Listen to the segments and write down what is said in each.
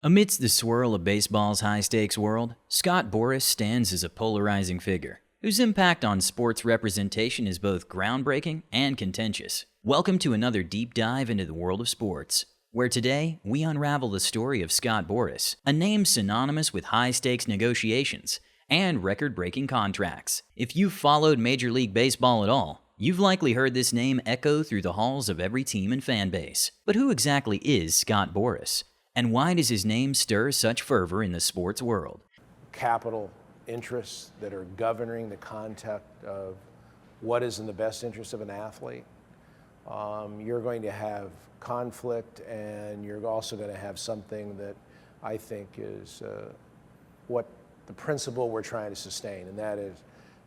Amidst the swirl of baseball's high-stakes world, Scott Boras stands as a polarizing figure, whose impact on sports representation is both groundbreaking and contentious. Welcome to another deep dive into the world of sports, where today we unravel the story of Scott Boras, a name synonymous with high-stakes negotiations and record-breaking contracts. If you've followed Major League Baseball at all, you've likely heard this name echo through the halls of every team and fan base. But who exactly is Scott Boras? And why does his name stir such fervor in the sports world? Capital interests that are governing the conduct of what is in the best interest of an athlete. You're going to have conflict, and you're also going to have something that I think is what the principle we're trying to sustain, and that is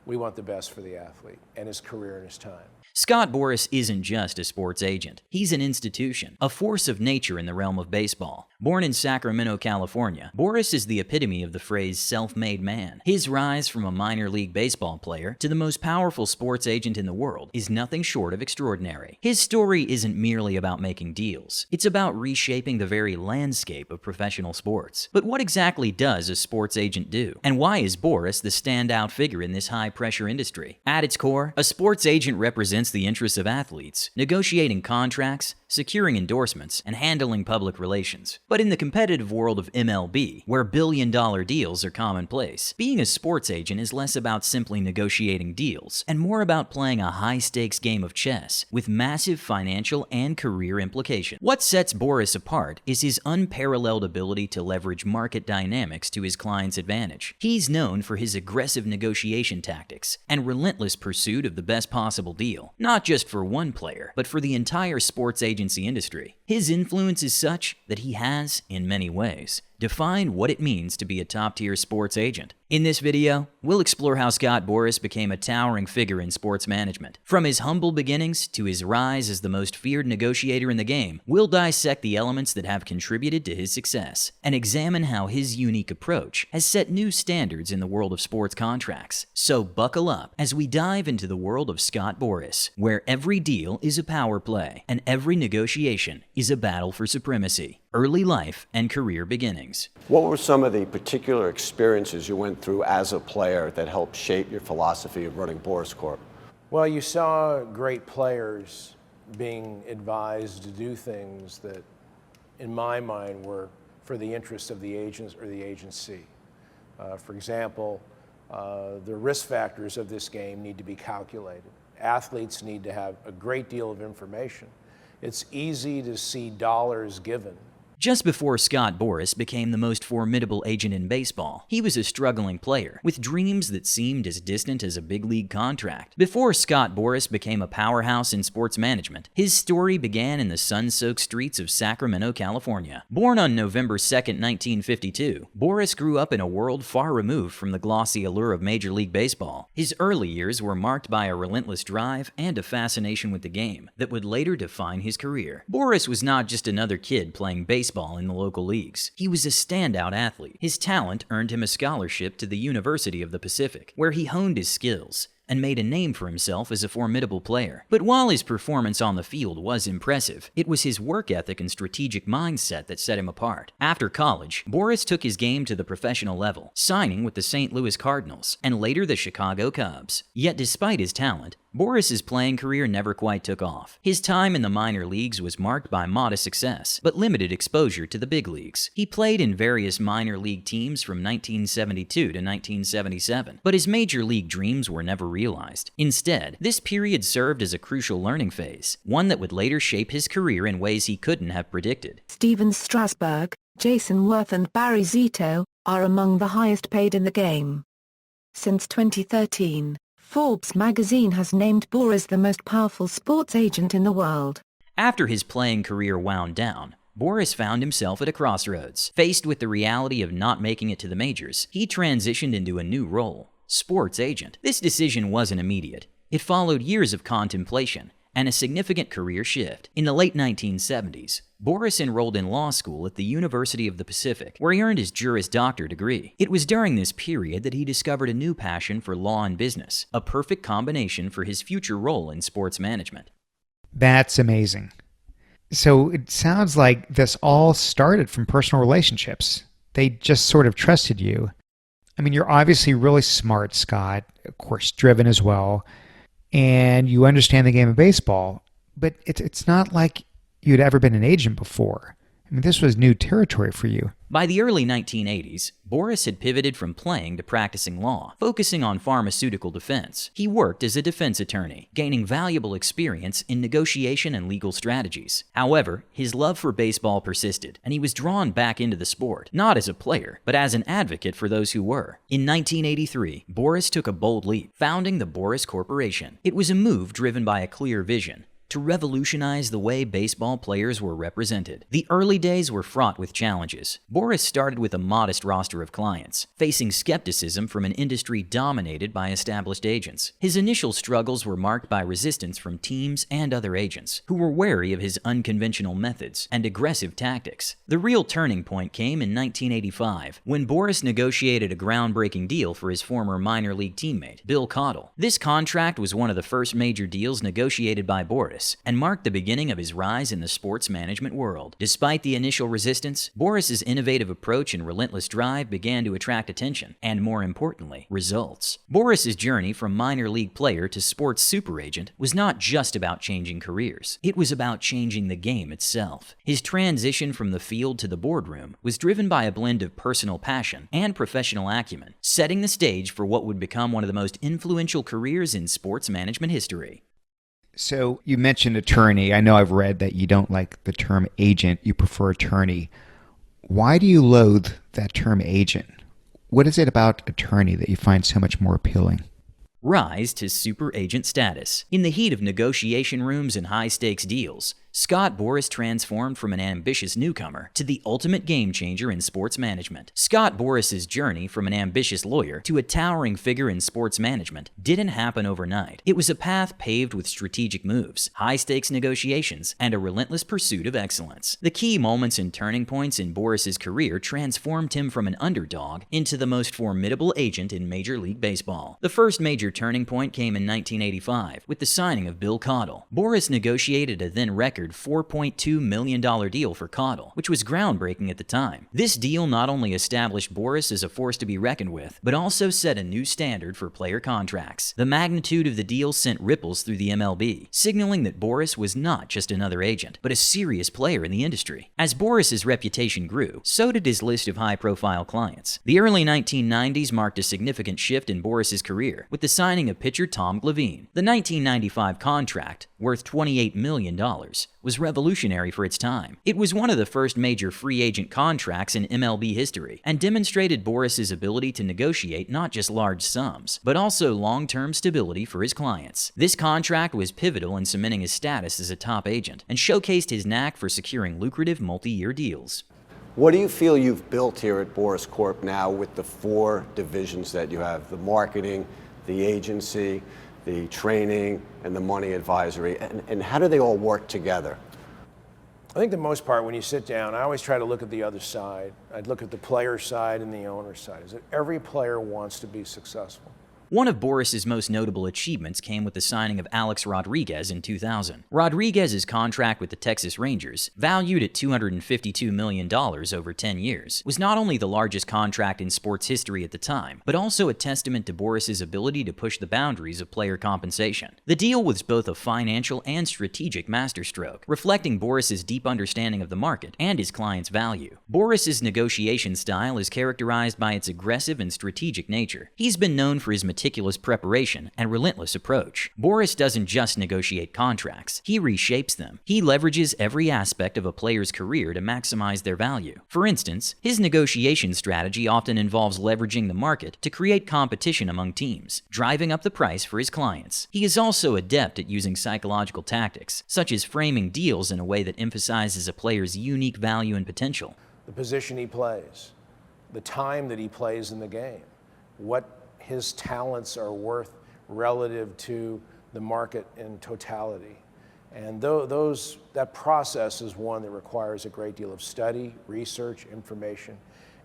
we want the best for the athlete and his career and his time. Scott Boras isn't just a sports agent. He's an institution, a force of nature in the realm of baseball. Born in Sacramento, California, Boras is the epitome of the phrase self-made man. His rise from a minor league baseball player to the most powerful sports agent in the world is nothing short of extraordinary. His story isn't merely about making deals. It's about reshaping the very landscape of professional sports. But what exactly does a sports agent do? And why is Boras the standout figure in this high-pressure industry? At its core, a sports agent represents the interests of athletes, negotiating contracts, securing endorsements, and handling public relations. But in the competitive world of MLB, where billion-dollar deals are commonplace, being a sports agent is less about simply negotiating deals and more about playing a high-stakes game of chess with massive financial and career implications. What sets Boras apart is his unparalleled ability to leverage market dynamics to his client's advantage. He's known for his aggressive negotiation tactics and relentless pursuit of the best possible deal, not just for one player, but for the entire sports agency industry. His influence is such that he has, in many ways, defined what it means to be a top-tier sports agent. In this video, we'll explore how Scott Boras became a towering figure in sports management. From his humble beginnings to his rise as the most feared negotiator in the game, we'll dissect the elements that have contributed to his success and examine how his unique approach has set new standards in the world of sports contracts. So buckle up as we dive into the world of Scott Boras, where every deal is a power play and every negotiation is a battle for supremacy. Early life and career beginnings. What were some of the particular experiences you went through as a player that helped shape your philosophy of running Boras Corp? Well, you saw great players being advised to do things that, in my mind, were for the interest of the agents or the agency. For example, the risk factors of this game need to be calculated. Athletes need to have a great deal of information. It's easy to see dollars given. Just before Scott Boras became the most formidable agent in baseball, he was a struggling player with dreams that seemed as distant as a big league contract. Before Scott Boras became a powerhouse in sports management, his story began in the sun-soaked streets of Sacramento, California. Born on November 2, 1952, Boras grew up in a world far removed from the glossy allure of Major League Baseball. His early years were marked by a relentless drive and a fascination with the game that would later define his career. Boras was not just another kid playing baseball in the local leagues. He was a standout athlete. His talent earned him a scholarship to the University of the Pacific, where he honed his skills and made a name for himself as a formidable player. But while his performance on the field was impressive, it was his work ethic and strategic mindset that set him apart. After college, Boras took his game to the professional level, signing with the St. Louis Cardinals and later the Chicago Cubs. Yet despite his talent, Boras's playing career never quite took off. His time in the minor leagues was marked by modest success, but limited exposure to the big leagues. He played in various minor league teams from 1972 to 1977, but his major league dreams were never realized. Instead, this period served as a crucial learning phase, one that would later shape his career in ways he couldn't have predicted. Steven Strasburg, Jason Worth and Barry Zito are among the highest paid in the game. Since 2013, Forbes magazine has named Boras the most powerful sports agent in the world. After his playing career wound down, Boras found himself at a crossroads. Faced with the reality of not making it to the majors, he transitioned into a new role: sports agent. This decision wasn't immediate. It followed years of contemplation and a significant career shift. In the late 1970s, Boras enrolled in law school at the University of the Pacific, where he earned his Juris Doctor degree. It was during this period that he discovered a new passion for law and business, a perfect combination for his future role in sports management. That's amazing. So it sounds like this all started from personal relationships. They just sort of trusted you. I mean, you're obviously really smart, Scott, of course, driven as well, and you understand the game of baseball, but it's not like you'd ever been an agent before. I mean, this was new territory for you. By the early 1980s, Boras had pivoted from playing to practicing law, focusing on pharmaceutical defense. He worked as a defense attorney, gaining valuable experience in negotiation and legal strategies. However, his love for baseball persisted, and he was drawn back into the sport, not as a player, but as an advocate for those who were. In 1983, Boras took a bold leap, founding the Boras Corporation. It was a move driven by a clear vision: to revolutionize the way baseball players were represented. The early days were fraught with challenges. Boras started with a modest roster of clients, facing skepticism from an industry dominated by established agents. His initial struggles were marked by resistance from teams and other agents, who were wary of his unconventional methods and aggressive tactics. The real turning point came in 1985, when Boras negotiated a groundbreaking deal for his former minor league teammate, Bill Caudle. This contract was one of the first major deals negotiated by Boras, and marked the beginning of his rise in the sports management world. Despite the initial resistance, Boras's innovative approach and relentless drive began to attract attention, and more importantly, results. Boras's journey from minor league player to sports super agent was not just about changing careers. It was about changing the game itself. His transition from the field to the boardroom was driven by a blend of personal passion and professional acumen, setting the stage for what would become one of the most influential careers in sports management history. So you mentioned attorney. I know I've read that you don't like the term agent. You prefer attorney. Why do you loathe that term agent? What is it about attorney that you find so much more appealing? Rise to super agent status. In the heat of negotiation rooms and high-stakes deals, Scott Boras transformed from an ambitious newcomer to the ultimate game-changer in sports management. Scott Boras's journey from an ambitious lawyer to a towering figure in sports management didn't happen overnight. It was a path paved with strategic moves, high-stakes negotiations, and a relentless pursuit of excellence. The key moments and turning points in Boras's career transformed him from an underdog into the most formidable agent in Major League Baseball. The first major turning point came in 1985 with the signing of Bill Caudle. Boras negotiated a then-record $4.2 million deal for Caudle, which was groundbreaking at the time. This deal not only established Boras as a force to be reckoned with, but also set a new standard for player contracts. The magnitude of the deal sent ripples through the MLB, signaling that Boras was not just another agent, but a serious player in the industry. As Boras's reputation grew, so did his list of high-profile clients. The early 1990s marked a significant shift in Boras's career, with the signing of pitcher Tom Glavine. The 1995 contract, worth $28 million, was revolutionary for its time. It was one of the first major free agent contracts in MLB history, and demonstrated Boras's ability to negotiate not just large sums, but also long-term stability for his clients. This contract was pivotal in cementing his status as a top agent, and showcased his knack for securing lucrative multi-year deals. What do you feel you've built here at Boras Corp now with the 4 divisions that you have: the marketing, the agency, the training, and the money advisory, and how do they all work together? I think the most part, when you sit down, I always try to look at the other side. I'd look at the player side and the owner side. Is that every player wants to be successful. One of Boras's most notable achievements came with the signing of Alex Rodriguez in 2000. Rodriguez's contract with the Texas Rangers, valued at $252 million over 10 years, was not only the largest contract in sports history at the time, but also a testament to Boras's ability to push the boundaries of player compensation. The deal was both a financial and strategic masterstroke, reflecting Boras's deep understanding of the market and his clients' value. Boras's negotiation style is characterized by its aggressive and strategic nature. He's been known for his meticulous preparation and relentless approach. Boras doesn't just negotiate contracts, he reshapes them. He leverages every aspect of a player's career to maximize their value. For instance, his negotiation strategy often involves leveraging the market to create competition among teams, driving up the price for his clients. He is also adept at using psychological tactics, such as framing deals in a way that emphasizes a player's unique value and potential. The position he plays, the time that he plays in the game, what his talents are worth relative to the market in totality. And that process is one that requires a great deal of study, research, information,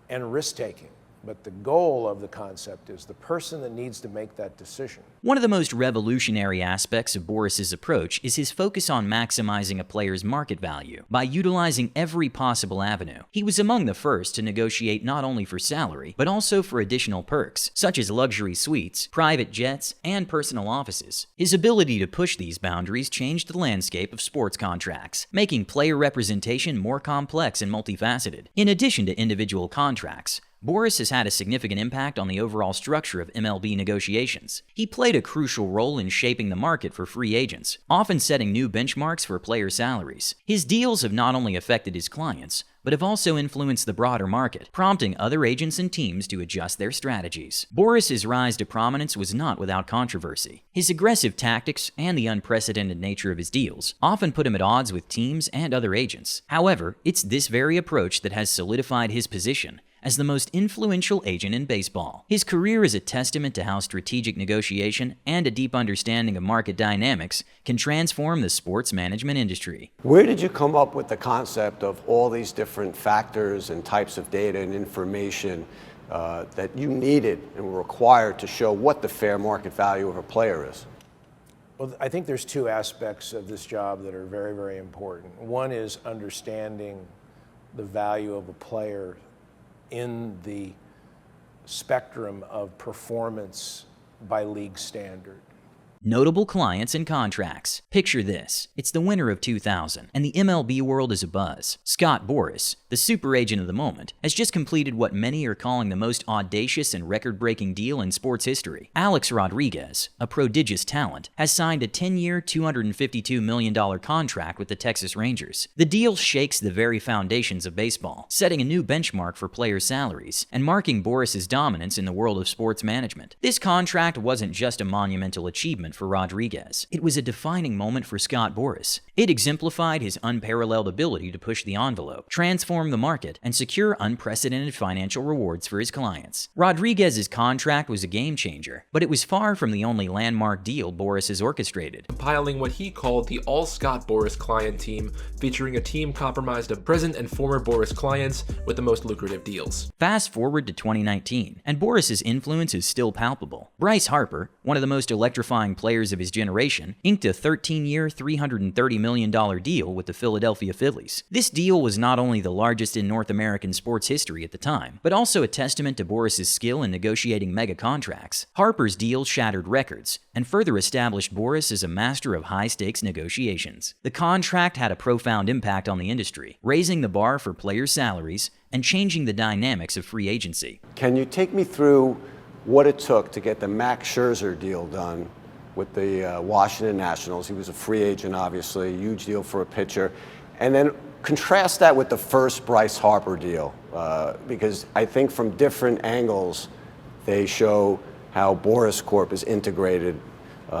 and risk-taking. But the goal of the concept is the person that needs to make that decision. One of the most revolutionary aspects of Boras's approach is his focus on maximizing a player's market value by utilizing every possible avenue. He was among the first to negotiate not only for salary, but also for additional perks, such as luxury suites, private jets, and personal offices. His ability to push these boundaries changed the landscape of sports contracts, making player representation more complex and multifaceted. In addition to individual contracts, Boras has had a significant impact on the overall structure of MLB negotiations. He played a crucial role in shaping the market for free agents, often setting new benchmarks for player salaries. His deals have not only affected his clients, but have also influenced the broader market, prompting other agents and teams to adjust their strategies. Boras's rise to prominence was not without controversy. His aggressive tactics and the unprecedented nature of his deals often put him at odds with teams and other agents. However, it's this very approach that has solidified his position as the most influential agent in baseball. His career is a testament to how strategic negotiation and a deep understanding of market dynamics can transform the sports management industry. Where did you come up with the concept of all these different factors and types of data and information that you needed and were required to show what the fair market value of a player is? Well, I think there's two aspects of this job that are very, very important. One is understanding the value of a player in the spectrum of performance by league standard. Notable clients and contracts. Picture this. It's the winter of 2000, and the MLB world is abuzz. Scott Boras, the super agent of the moment, has just completed what many are calling the most audacious and record-breaking deal in sports history. Alex Rodriguez, a prodigious talent, has signed a 10-year, $252 million contract with the Texas Rangers. The deal shakes the very foundations of baseball, setting a new benchmark for player salaries and marking Boras's dominance in the world of sports management. This contract wasn't just a monumental achievement for Rodriguez. It was a defining moment for Scott Boras. It exemplified his unparalleled ability to push the envelope, transform the market, and secure unprecedented financial rewards for his clients. Rodriguez's contract was a game changer, but it was far from the only landmark deal Boras has orchestrated. Compiling what he called the all-Scott Boras client team, featuring a team comprised of present and former Boras clients with the most lucrative deals. Fast forward to 2019, and Boras's influence is still palpable. Bryce Harper, one of the most electrifying players of his generation, inked a 13-year, $330 million deal with the Philadelphia Phillies. This deal was not only the largest in North American sports history at the time, but also a testament to Boras's skill in negotiating mega contracts. Harper's deal shattered records and further established Boras as a master of high-stakes negotiations. The contract had a profound impact on the industry, raising the bar for player salaries and changing the dynamics of free agency. Can you take me through what it took to get the Max Scherzer deal done with the Washington Nationals? He was a free agent, obviously, huge deal for a pitcher. And then contrast that with the first Bryce Harper deal, because I think from different angles, they show how Boras Corp is integrated,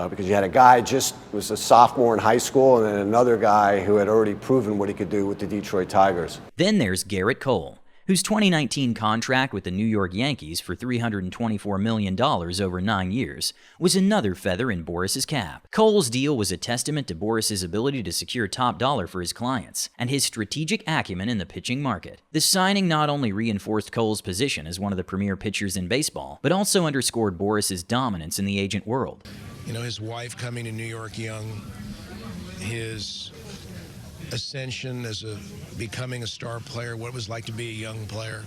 because you had a guy just was a sophomore in high school, and then another guy who had already proven what he could do with the Detroit Tigers. Then there's Garrett Cole, whose 2019 contract with the New York Yankees for $324 million over 9 years was another feather in Boras's cap. Cole's deal was a testament to Boras's ability to secure top dollar for his clients and his strategic acumen in the pitching market. The signing not only reinforced Cole's position as one of the premier pitchers in baseball, but also underscored Boras's dominance in the agent world. You know, his wife coming to New York young, his ascension as becoming a star player, what it was like to be a young player,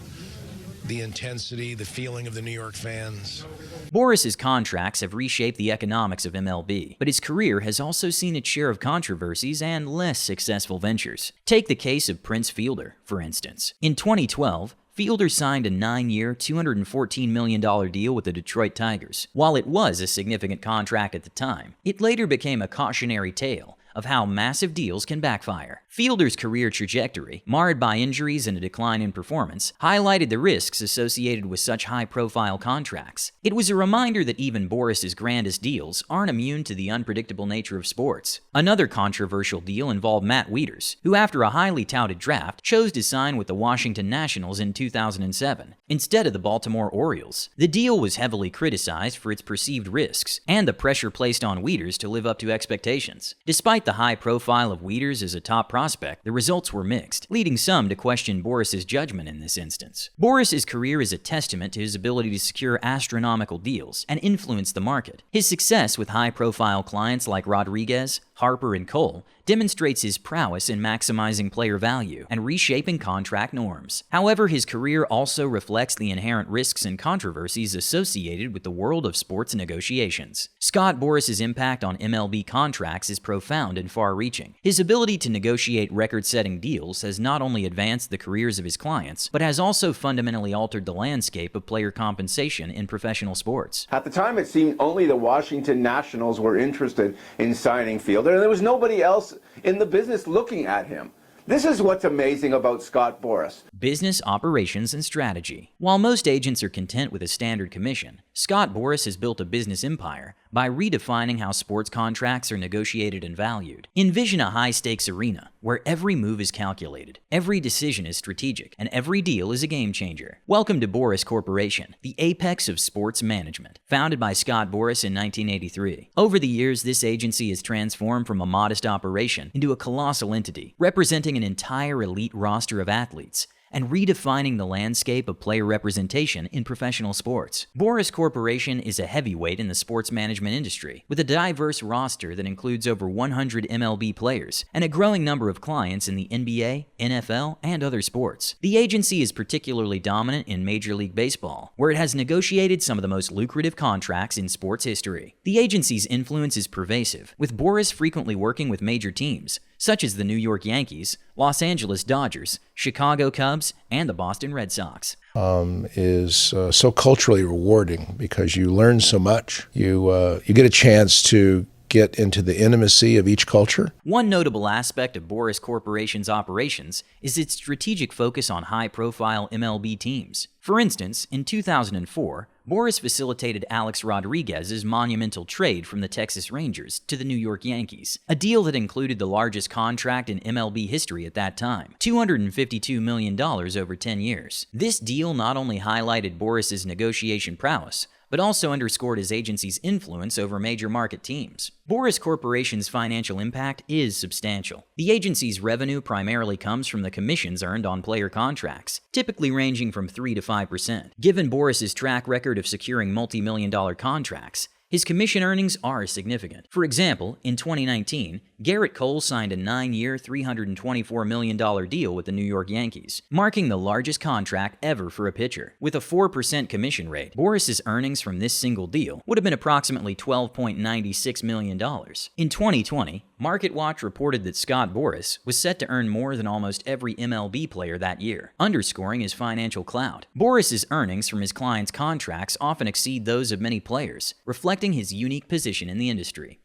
the intensity, the feeling of the New York fans. Boras's contracts have reshaped the economics of MLB, but his career has also seen its share of controversies and less successful ventures. Take the case of Prince Fielder, for instance. In 2012, Fielder signed a 9-year, $214 million deal with the Detroit Tigers. While it was a significant contract at the time, it later became a cautionary tale of how massive deals can backfire. Fielder's career trajectory, marred by injuries and a decline in performance, highlighted the risks associated with such high-profile contracts. It was a reminder that even Boras's grandest deals aren't immune to the unpredictable nature of sports. Another controversial deal involved Matt Wieters, who after a highly touted draft, chose to sign with the Washington Nationals in 2007, instead of the Baltimore Orioles. The deal was heavily criticized for its perceived risks and the pressure placed on Wieters to live up to expectations. Despite Despite the high profile of Wieters as a top prospect, the results were mixed, leading some to question Boras' judgment in this instance. Boras' career is a testament to his ability to secure astronomical deals and influence the market. His success with high-profile clients like Rodriguez, Harper, and Cole demonstrates his prowess in maximizing player value and reshaping contract norms. However, his career also reflects the inherent risks and controversies associated with the world of sports negotiations. Scott Boras' impact on MLB contracts is profound and far-reaching. His ability to negotiate record-setting deals has not only advanced the careers of his clients, but has also fundamentally altered the landscape of player compensation in professional sports. At the time, it seemed only the Washington Nationals were interested in signing Fielder, and there was nobody else in the business looking at him. This is what's amazing about Scott Boras. Business operations and strategy. While most agents are content with a standard commission, Scott Boras has built a business empire by redefining how sports contracts are negotiated and valued. Envision a high-stakes arena where every move is calculated, every decision is strategic, and every deal is a game-changer. Welcome to Boras Corporation, the apex of sports management. Founded by Scott Boras in 1983. Over the years, this agency has transformed from a modest operation into a colossal entity, representing an entire elite roster of athletes and redefining the landscape of player representation in professional sports. Boras Corporation is a heavyweight in the sports management industry, with a diverse roster that includes over 100 MLB players and a growing number of clients in the NBA, NFL, and other sports. The agency is particularly dominant in Major League Baseball, where it has negotiated some of the most lucrative contracts in sports history. The agency's influence is pervasive, with Boras frequently working with major teams, such as the New York Yankees, Los Angeles Dodgers, Chicago Cubs, and the Boston Red Sox. Is so culturally rewarding because you learn so much. You get a chance to get into the intimacy of each culture. One notable aspect of Boras Corporation's operations is its strategic focus on high-profile MLB teams. For instance, in 2004, Boras facilitated Alex Rodriguez's monumental trade from the Texas Rangers to the New York Yankees, a deal that included the largest contract in MLB history at that time, $252 million over 10 years. This deal not only highlighted Boras's negotiation prowess, but also underscored his agency's influence over major market teams. Boras Corporation's financial impact is substantial. The agency's revenue primarily comes from the commissions earned on player contracts, typically ranging from 3 to 5%. Given Boras's track record of securing multi-million-dollar contracts, his commission earnings are significant. For example, in 2019, Garrett Cole signed a 9-year, $324 million deal with the New York Yankees, marking the largest contract ever for a pitcher. With a 4% commission rate, Boras's earnings from this single deal would have been approximately $12.96 million. In 2020, MarketWatch reported that Scott Boras was set to earn more than almost every MLB player that year, underscoring his financial clout. Boras's earnings from his clients' contracts often exceed those of many players, reflecting his unique position in the industry.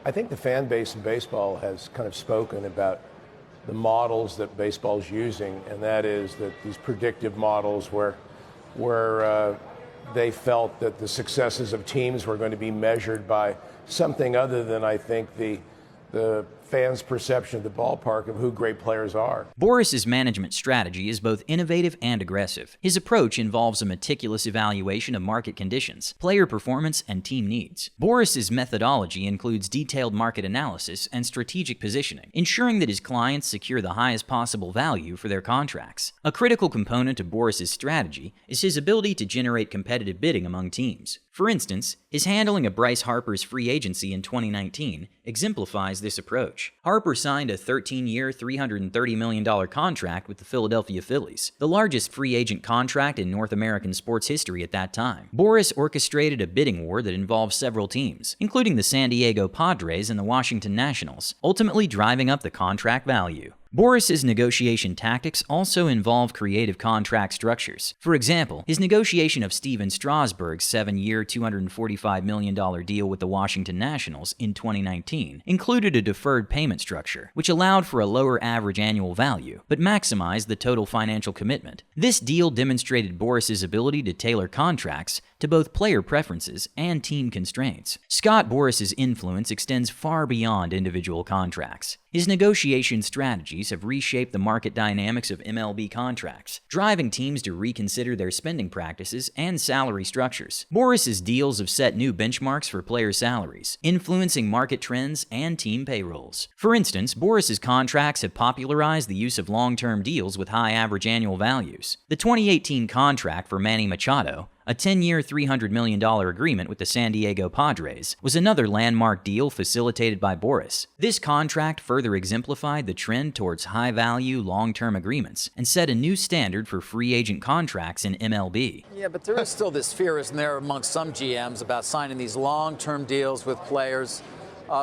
I think the fan base in baseball has kind of spoken about the models that baseball's using, and that is that these predictive models where they felt that the successes of teams were going to be measured by something other than, I think, the fans' perception of the ballpark of who great players are. Boras's management strategy is both innovative and aggressive. His approach involves a meticulous evaluation of market conditions, player performance, and team needs. Boras's methodology includes detailed market analysis and strategic positioning, ensuring that his clients secure the highest possible value for their contracts. A critical component of Boras's strategy is his ability to generate competitive bidding among teams. For instance, his handling of Bryce Harper's free agency in 2019 exemplifies this approach. Harper signed a 13-year, $330 million contract with the Philadelphia Phillies, the largest free agent contract in North American sports history at that time. Boras orchestrated a bidding war that involved several teams, including the San Diego Padres and the Washington Nationals, ultimately driving up the contract value. Boras's negotiation tactics also involve creative contract structures. For example, his negotiation of Steven Strasburg's 7-year, $245 million deal with the Washington Nationals in 2019 included a deferred payment structure, which allowed for a lower average annual value, but maximized the total financial commitment. This deal demonstrated Boras's ability to tailor contracts to both player preferences and team constraints. Scott Boras's influence extends far beyond individual contracts. His negotiation strategy strategies have reshaped the market dynamics of MLB contracts, driving teams to reconsider their spending practices and salary structures. Boras' deals have set new benchmarks for player salaries, influencing market trends and team payrolls. For instance, Boras' contracts have popularized the use of long-term deals with high average annual values. The 2018 contract for Manny Machado, a 10-year, $300 million agreement with the San Diego Padres, was another landmark deal facilitated by Boras. This contract further exemplified the trend towards high-value, long-term agreements and set a new standard for free agent contracts in MLB. Yeah, but there is still this fear, isn't there, amongst some GMs about signing these long-term deals with players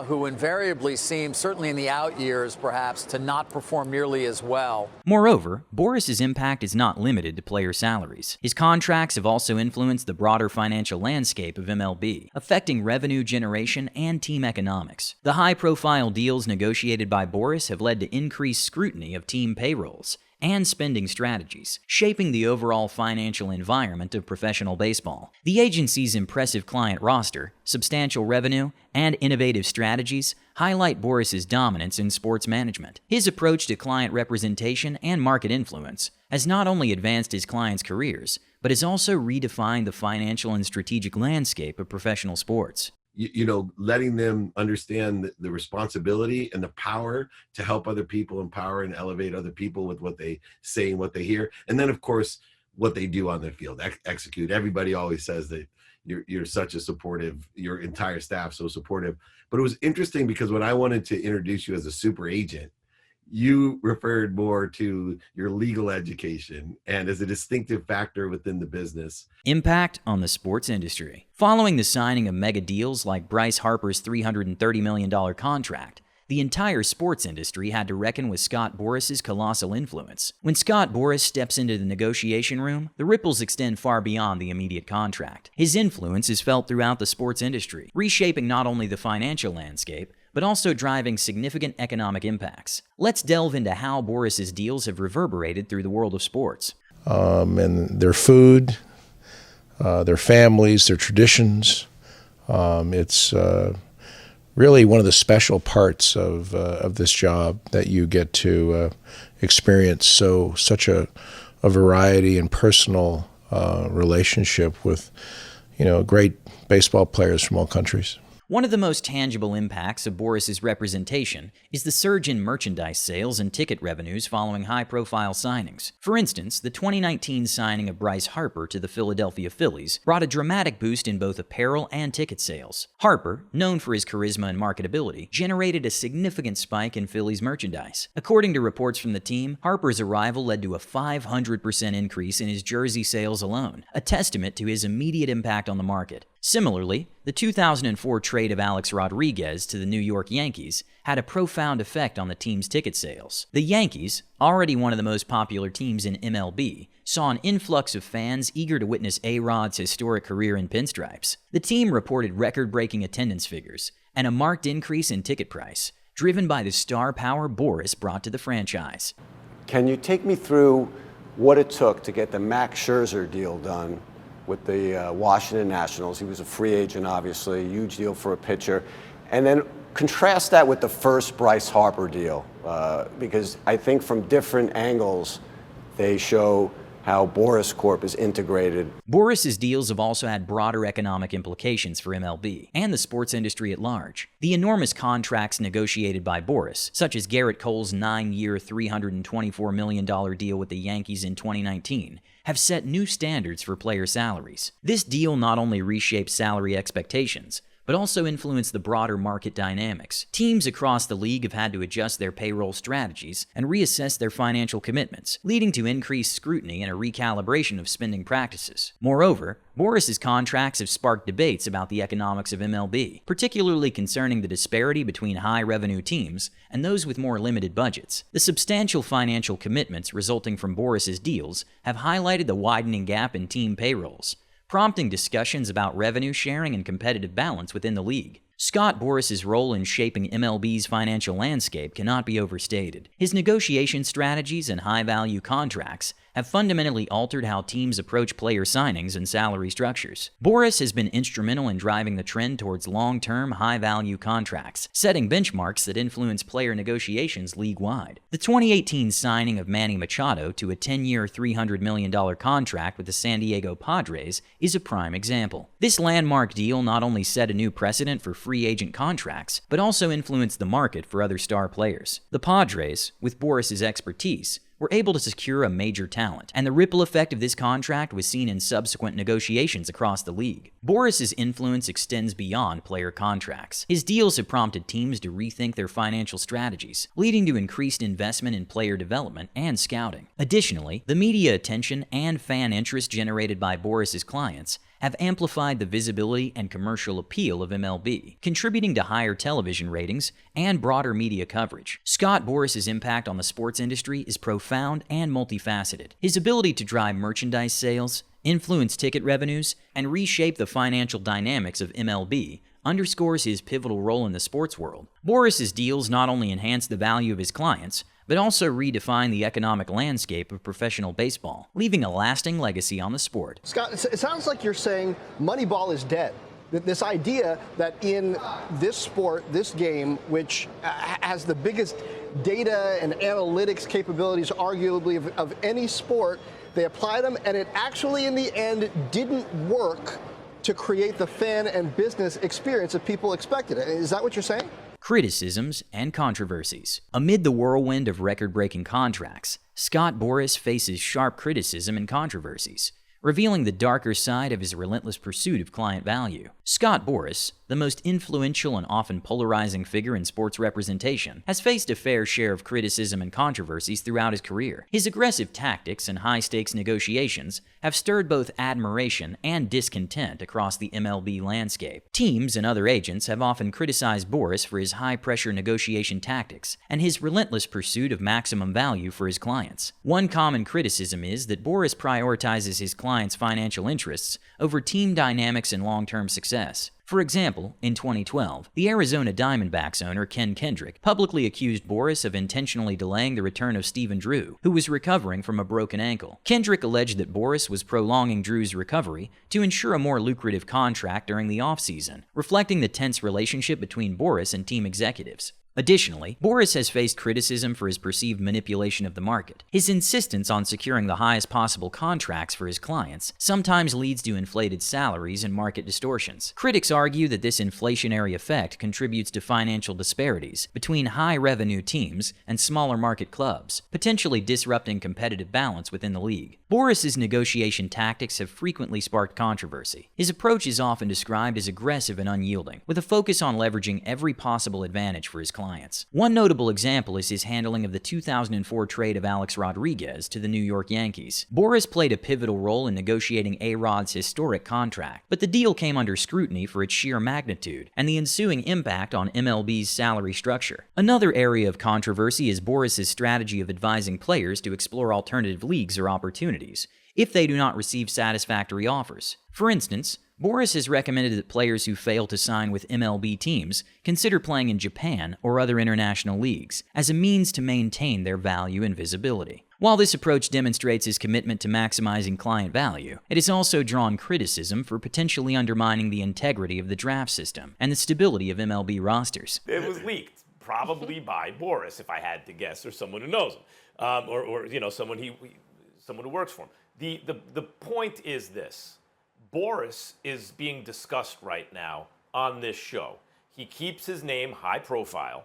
who invariably seem, certainly in the out years perhaps, to not perform nearly as well. Moreover, Boras' impact is not limited to player salaries. His contracts have also influenced the broader financial landscape of MLB, affecting revenue generation and team economics. The high-profile deals negotiated by Boras have led to increased scrutiny of team payrolls and spending strategies, shaping the overall financial environment of professional baseball. The agency's impressive client roster, substantial revenue, and innovative strategies highlight Boras' dominance in sports management. His approach to client representation and market influence has not only advanced his clients' careers, but has also redefined the financial and strategic landscape of professional sports. Letting them understand the responsibility and the power to help other people, empower and elevate other people with what they say and what they hear. And then, of course, what they do on the field, execute. Everybody always says that you're such a supportive, your entire staff so supportive. But it was interesting because when I wanted to introduce you as a super agent, you referred more to your legal education and as a distinctive factor within the business. Impact on the sports industry. Following the signing of mega deals like Bryce Harper's $330 million contract, the entire sports industry had to reckon with Scott Boras' colossal influence. When Scott Boras steps into the negotiation room, the ripples extend far beyond the immediate contract. His influence is felt throughout the sports industry, reshaping not only the financial landscape, but also driving significant economic impacts. Let's delve into how Boras' deals have reverberated through the world of sports. And their food, their families, their traditions. It's really one of the special parts of this job that you get to experience such a variety and personal relationship with great baseball players from all countries. One of the most tangible impacts of Boras' representation is the surge in merchandise sales and ticket revenues following high-profile signings. For instance, the 2019 signing of Bryce Harper to the Philadelphia Phillies brought a dramatic boost in both apparel and ticket sales. Harper, known for his charisma and marketability, generated a significant spike in Phillies merchandise. According to reports from the team, Harper's arrival led to a 500% increase in his jersey sales alone, a testament to his immediate impact on the market. Similarly, the 2004 trade of Alex Rodriguez to the New York Yankees had a profound effect on the team's ticket sales. The Yankees, already one of the most popular teams in MLB, saw an influx of fans eager to witness A-Rod's historic career in pinstripes. The team reported record-breaking attendance figures and a marked increase in ticket price, driven by the star power Boras brought to the franchise. Can you take me through what it took to get the Max Scherzer deal done with the Washington Nationals? He was a free agent, obviously, a huge deal for a pitcher. And then contrast that with the first Bryce Harper deal, because I think from different angles, they show how Boras Corp is integrated. Boras' deals have also had broader economic implications for MLB and the sports industry at large. The enormous contracts negotiated by Boras, such as Garrett Cole's 9-year, $324 million deal with the Yankees in 2019, have set new standards for player salaries. This deal not only reshaped salary expectations, but also influence the broader market dynamics. Teams across the league have had to adjust their payroll strategies and reassess their financial commitments, leading to increased scrutiny and a recalibration of spending practices. Moreover, Boras' contracts have sparked debates about the economics of MLB, particularly concerning the disparity between high-revenue teams and those with more limited budgets. The substantial financial commitments resulting from Boras' deals have highlighted the widening gap in team payrolls, prompting discussions about revenue sharing and competitive balance within the league. Scott Boras' role in shaping MLB's financial landscape cannot be overstated. His negotiation strategies and high-value contracts have fundamentally altered how teams approach player signings and salary structures. Boras has been instrumental in driving the trend towards long-term, high-value contracts, setting benchmarks that influence player negotiations league-wide. The 2018 signing of Manny Machado to a 10-year, $300 million contract with the San Diego Padres is a prime example. This landmark deal not only set a new precedent for free agent contracts, but also influenced the market for other star players. The Padres, with Boras' expertise, were able to secure a major talent, and the ripple effect of this contract was seen in subsequent negotiations across the league. Boras' influence extends beyond player contracts. His deals have prompted teams to rethink their financial strategies, leading to increased investment in player development and scouting. Additionally, the media attention and fan interest generated by Boras' clients have amplified the visibility and commercial appeal of MLB, contributing to higher television ratings and broader media coverage. Scott Boras' impact on the sports industry is profound and multifaceted. His ability to drive merchandise sales, influence ticket revenues, and reshape the financial dynamics of MLB underscores his pivotal role in the sports world. Boras' deals not only enhance the value of his clients, but also redefine the economic landscape of professional baseball, leaving a lasting legacy on the sport. Scott, it sounds like you're saying Moneyball is dead. This idea that in this sport, this game, which has the biggest data and analytics capabilities arguably of any sport, they applied them, and it actually in the end didn't work to create the fan and business experience that people expected. Is that what you're saying? Criticisms and controversies. Amid the whirlwind of record-breaking contracts, Scott Boras faces sharp criticism and controversies, revealing the darker side of his relentless pursuit of client value. Scott Boras, the most influential and often polarizing figure in sports representation, has faced a fair share of criticism and controversies throughout his career. His aggressive tactics and high-stakes negotiations have stirred both admiration and discontent across the MLB landscape. Teams and other agents have often criticized Boras for his high-pressure negotiation tactics and his relentless pursuit of maximum value for his clients. One common criticism is that Boras prioritizes his clients' financial interests over team dynamics and long-term success. For example, in 2012, the Arizona Diamondbacks owner Ken Kendrick publicly accused Boras of intentionally delaying the return of Stephen Drew, who was recovering from a broken ankle. Kendrick alleged that Boras was prolonging Drew's recovery to ensure a more lucrative contract during the offseason, reflecting the tense relationship between Boras and team executives. Additionally, Boras has faced criticism for his perceived manipulation of the market. His insistence on securing the highest possible contracts for his clients sometimes leads to inflated salaries and market distortions. Critics argue that this inflationary effect contributes to financial disparities between high-revenue teams and smaller market clubs, potentially disrupting competitive balance within the league. Boras' negotiation tactics have frequently sparked controversy. His approach is often described as aggressive and unyielding, with a focus on leveraging every possible advantage for his clients. One notable example is his handling of the 2004 trade of Alex Rodriguez to the New York Yankees. Boras played a pivotal role in negotiating A-Rod's historic contract, but the deal came under scrutiny for its sheer magnitude and the ensuing impact on MLB's salary structure. Another area of controversy is Boras' strategy of advising players to explore alternative leagues or opportunities if they do not receive satisfactory offers. For instance, Boras has recommended that players who fail to sign with MLB teams consider playing in Japan or other international leagues as a means to maintain their value and visibility. While this approach demonstrates his commitment to maximizing client value, it has also drawn criticism for potentially undermining the integrity of the draft system and the stability of MLB rosters. It was leaked, probably by Boras, if I had to guess, or someone who knows him, or someone who works for him. The point is this. Boras is being discussed right now on this show. He keeps his name high profile,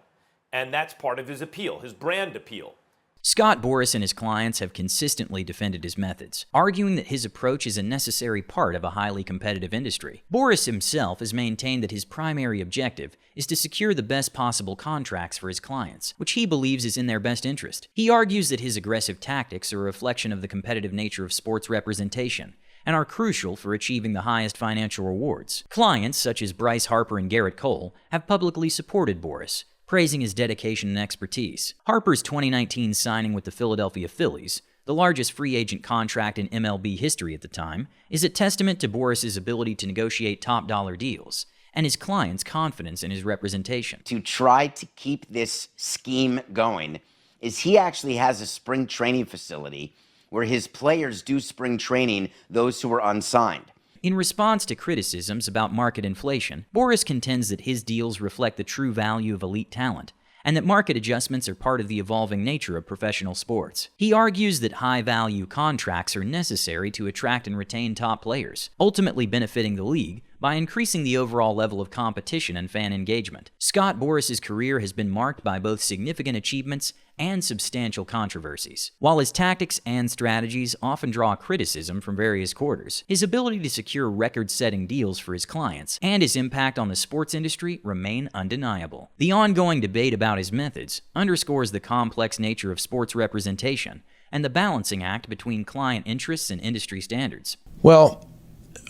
and that's part of his appeal, his brand appeal. Scott Boras and his clients have consistently defended his methods, arguing that his approach is a necessary part of a highly competitive industry. Boras himself has maintained that his primary objective is to secure the best possible contracts for his clients, which he believes is in their best interest. He argues that his aggressive tactics are a reflection of the competitive nature of sports representation and are crucial for achieving the highest financial rewards. Clients such as Bryce Harper and Garrett Cole have publicly supported Boras, praising his dedication and expertise. Harper's 2019 signing with the Philadelphia Phillies, the largest free agent contract in MLB history at the time, is a testament to Boras' ability to negotiate top-dollar deals and his clients' confidence in his representation. To try to keep this scheme going is he actually has a spring training facility where his players do spring training, those who are unsigned. In response to criticisms about market inflation, Boras contends that his deals reflect the true value of elite talent, and that market adjustments are part of the evolving nature of professional sports. He argues that high-value contracts are necessary to attract and retain top players, ultimately benefiting the league by increasing the overall level of competition and fan engagement. Scott Boras's career has been marked by both significant achievements and substantial controversies. While his tactics and strategies often draw criticism from various quarters, his ability to secure record-setting deals for his clients and his impact on the sports industry remain undeniable. The ongoing debate about his methods underscores the complex nature of sports representation and the balancing act between client interests and industry standards. Well,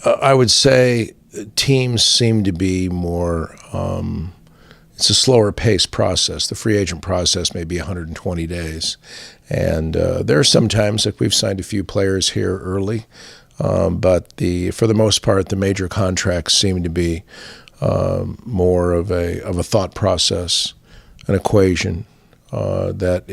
I would say teams seem to be more, it's a slower paced process. The free agent process may be 120 days. And there are some times, like we've signed a few players here early, but for the most part, the major contracts seem to be more of a thought process, an equation. That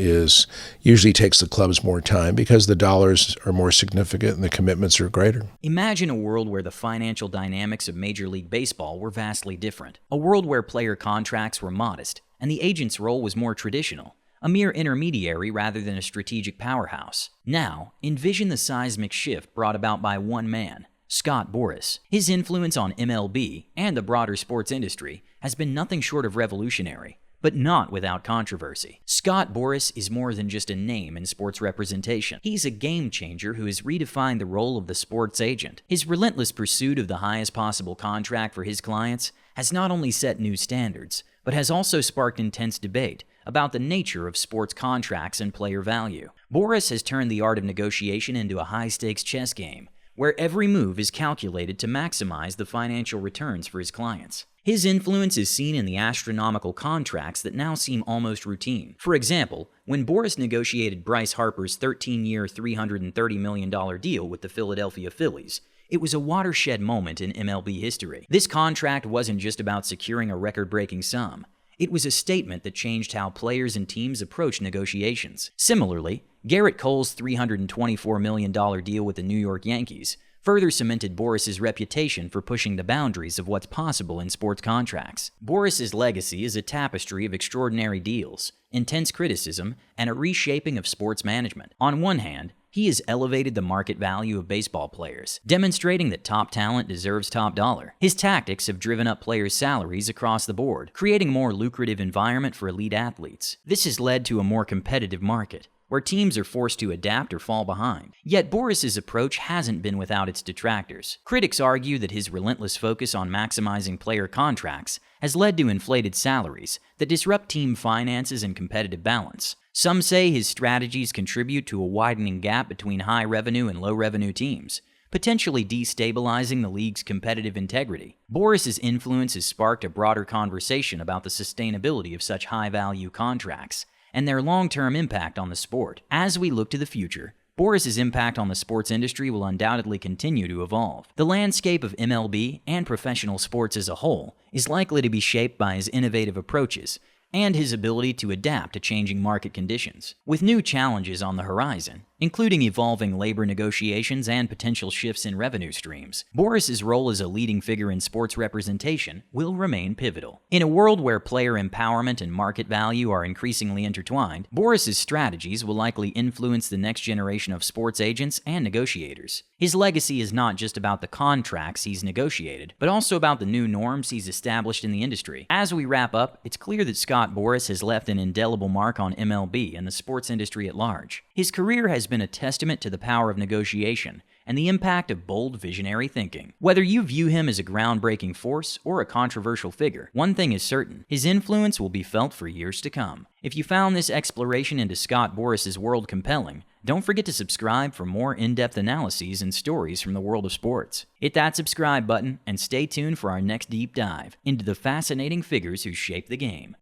usually takes the clubs more time because the dollars are more significant and the commitments are greater. Imagine a world where the financial dynamics of Major League Baseball were vastly different. A world where player contracts were modest and the agent's role was more traditional, a mere intermediary rather than a strategic powerhouse. Now, envision the seismic shift brought about by one man, Scott Boras. His influence on MLB and the broader sports industry has been nothing short of revolutionary, but not without controversy. Scott Boras is more than just a name in sports representation. He's a game changer who has redefined the role of the sports agent. His relentless pursuit of the highest possible contract for his clients has not only set new standards, but has also sparked intense debate about the nature of sports contracts and player value. Boras has turned the art of negotiation into a high-stakes chess game, where every move is calculated to maximize the financial returns for his clients. His influence is seen in the astronomical contracts that now seem almost routine. For example, when Boras negotiated Bryce Harper's 13-year, $330 million deal with the Philadelphia Phillies, it was a watershed moment in MLB history. This contract wasn't just about securing a record-breaking sum. It was a statement that changed how players and teams approach negotiations. Similarly, Garrett Cole's $324 million deal with the New York Yankees further cemented Boras's reputation for pushing the boundaries of what's possible in sports contracts. Boras's legacy is a tapestry of extraordinary deals, intense criticism, and a reshaping of sports management. On one hand, he has elevated the market value of baseball players, demonstrating that top talent deserves top dollar. His tactics have driven up players' salaries across the board, creating a more lucrative environment for elite athletes. This has led to a more competitive market, where teams are forced to adapt or fall behind. Yet Boras's approach hasn't been without its detractors. Critics argue that his relentless focus on maximizing player contracts has led to inflated salaries that disrupt team finances and competitive balance. Some say his strategies contribute to a widening gap between high-revenue and low-revenue teams, potentially destabilizing the league's competitive integrity. Boras's influence has sparked a broader conversation about the sustainability of such high-value contracts and their long-term impact on the sport. As we look to the future, Boras's impact on the sports industry will undoubtedly continue to evolve. The landscape of MLB and professional sports as a whole is likely to be shaped by his innovative approaches and his ability to adapt to changing market conditions. With new challenges on the horizon, including evolving labor negotiations and potential shifts in revenue streams, Boras's role as a leading figure in sports representation will remain pivotal. In a world where player empowerment and market value are increasingly intertwined, Boras's strategies will likely influence the next generation of sports agents and negotiators. His legacy is not just about the contracts he's negotiated, but also about the new norms he's established in the industry. As we wrap up, it's clear that Scott Boras has left an indelible mark on MLB and the sports industry at large. His career has been a testament to the power of negotiation and the impact of bold, visionary thinking. Whether you view him as a groundbreaking force or a controversial figure, one thing is certain: his influence will be felt for years to come. If you found this exploration into Scott Boras's world compelling, don't forget to subscribe for more in-depth analyses and stories from the world of sports. Hit that subscribe button and stay tuned for our next deep dive into the fascinating figures who shape the game.